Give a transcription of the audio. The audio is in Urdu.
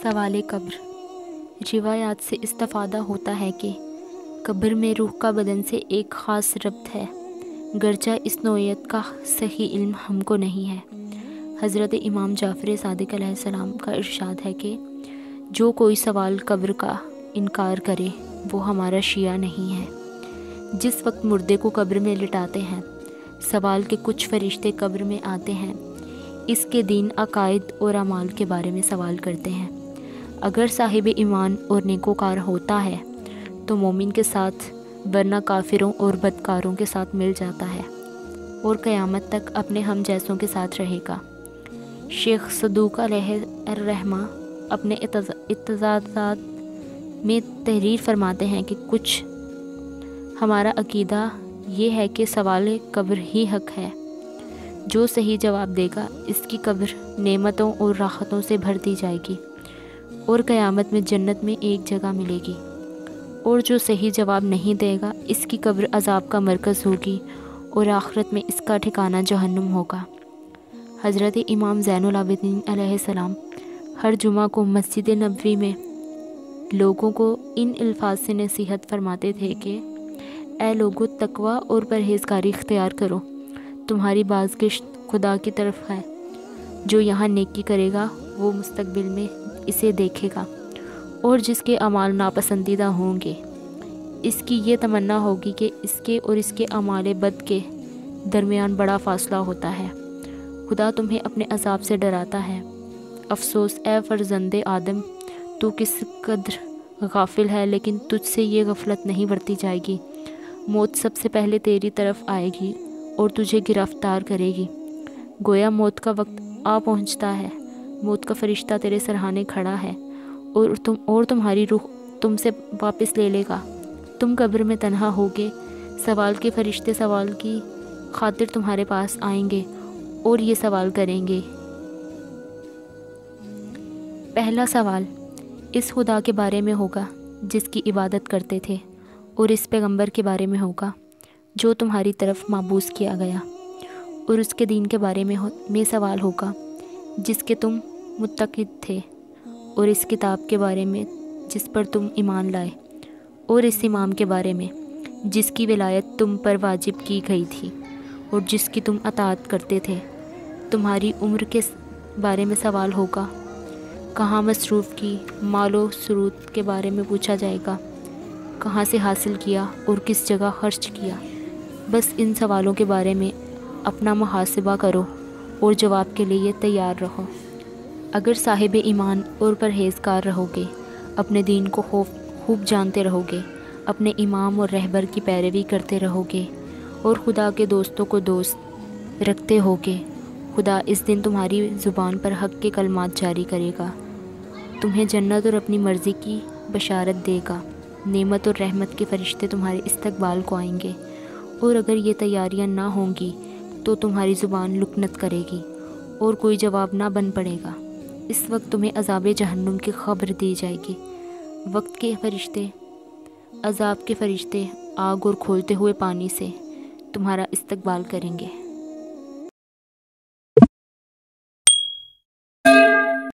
سوال قبر۔ روایات سے استفادہ ہوتا ہے کہ قبر میں روح کا بدن سے ایک خاص ربط ہے، گرچہ اس نوعیت کا صحیح علم ہم کو نہیں ہے۔ حضرت امام جعفر صادق علیہ السلام کا ارشاد ہے کہ جو کوئی سوال قبر کا انکار کرے وہ ہمارا شیعہ نہیں ہے۔ جس وقت مردے کو قبر میں لٹاتے ہیں، سوال کے کچھ فرشتے قبر میں آتے ہیں، اس کے دین، عقائد اور اعمال کے بارے میں سوال کرتے ہیں۔ اگر صاحب ایمان اور نیکوکار ہوتا ہے تو مومن کے ساتھ، ورنہ کافروں اور بدکاروں کے ساتھ مل جاتا ہے اور قیامت تک اپنے ہم جیسوں کے ساتھ رہے گا۔ شیخ صدوق علیہ الرحمہ اپنے اعتزازات میں تحریر فرماتے ہیں کہ کچھ ہمارا عقیدہ یہ ہے کہ سوال قبر ہی حق ہے۔ جو صحیح جواب دے گا اس کی قبر نعمتوں اور راحتوں سے بھر دی جائے گی اور قیامت میں جنت میں ایک جگہ ملے گی، اور جو صحیح جواب نہیں دے گا اس کی قبر عذاب کا مرکز ہوگی اور آخرت میں اس کا ٹھکانہ جہنم ہوگا۔ حضرت امام زین العابدین علیہ السلام ہر جمعہ کو مسجد نبوی میں لوگوں کو ان الفاظ سے نصیحت فرماتے تھے کہ اے لوگو، تقوی اور پرہیزگاری اختیار کرو، تمہاری بازگشت خدا کی طرف ہے۔ جو یہاں نیکی کرے گا وہ مستقبل میں اسے دیکھے گا، اور جس کے اعمال ناپسندیدہ ہوں گے اس کی یہ تمنا ہوگی کہ اس کے اور اس کے اعمال بد کے درمیان بڑا فاصلہ ہوتا ہے۔ خدا تمہیں اپنے عذاب سے ڈراتا ہے۔ افسوس اے فرزند آدم، تو کس قدر غافل ہے، لیکن تجھ سے یہ غفلت نہیں برتی جائے گی۔ موت سب سے پہلے تیری طرف آئے گی اور تجھے گرفتار کرے گی۔ گویا موت کا وقت آ پہنچتا ہے، موت کا فرشتہ تیرے سرہانے کھڑا ہے اور تمہاری روح تم سے واپس لے لے گا۔ تم قبر میں تنہا ہوگے، سوال کے فرشتے سوال کی خاطر تمہارے پاس آئیں گے اور یہ سوال کریں گے۔ پہلا سوال اس خدا کے بارے میں ہوگا جس کی عبادت کرتے تھے، اور اس پیغمبر کے بارے میں ہوگا جو تمہاری طرف مبعوث کیا گیا، اور اس کے دین کے بارے میں سوال ہوگا جس کے تم متقد تھے، اور اس کتاب کے بارے میں جس پر تم ایمان لائے، اور اس امام کے بارے میں جس کی ولایت تم پر واجب کی گئی تھی اور جس کی تم اطاعت کرتے تھے۔ تمہاری عمر کے بارے میں سوال ہوگا، کہاں مصروف کی، مال و ثروت کے بارے میں پوچھا جائے گا، کہاں سے حاصل کیا اور کس جگہ خرچ کیا۔ بس ان سوالوں کے بارے میں اپنا محاسبہ کرو اور جواب کے لیے تیار رہو۔ اگر صاحب ایمان اور پرہیزگار رہو گے، اپنے دین کو خوب جانتے رہو گے، اپنے امام اور رہبر کی پیروی کرتے رہو گے اور خدا کے دوستوں کو دوست رکھتے ہوگے، خدا اس دن تمہاری زبان پر حق کے کلمات جاری کرے گا، تمہیں جنت اور اپنی مرضی کی بشارت دے گا، نعمت اور رحمت کے فرشتے تمہارے استقبال کو آئیں گے، اور اگر یہ تیاریاں نہ ہوں گی تو تمہاری زبان لکنت کرے گی اور کوئی جواب نہ بن پڑے گا۔ اس وقت تمہیں عذاب جہنم کی خبر دی جائے گی۔ وقت کے فرشتے، عذاب کے فرشتے آگ اور کھولتے ہوئے پانی سے تمہارا استقبال کریں گے۔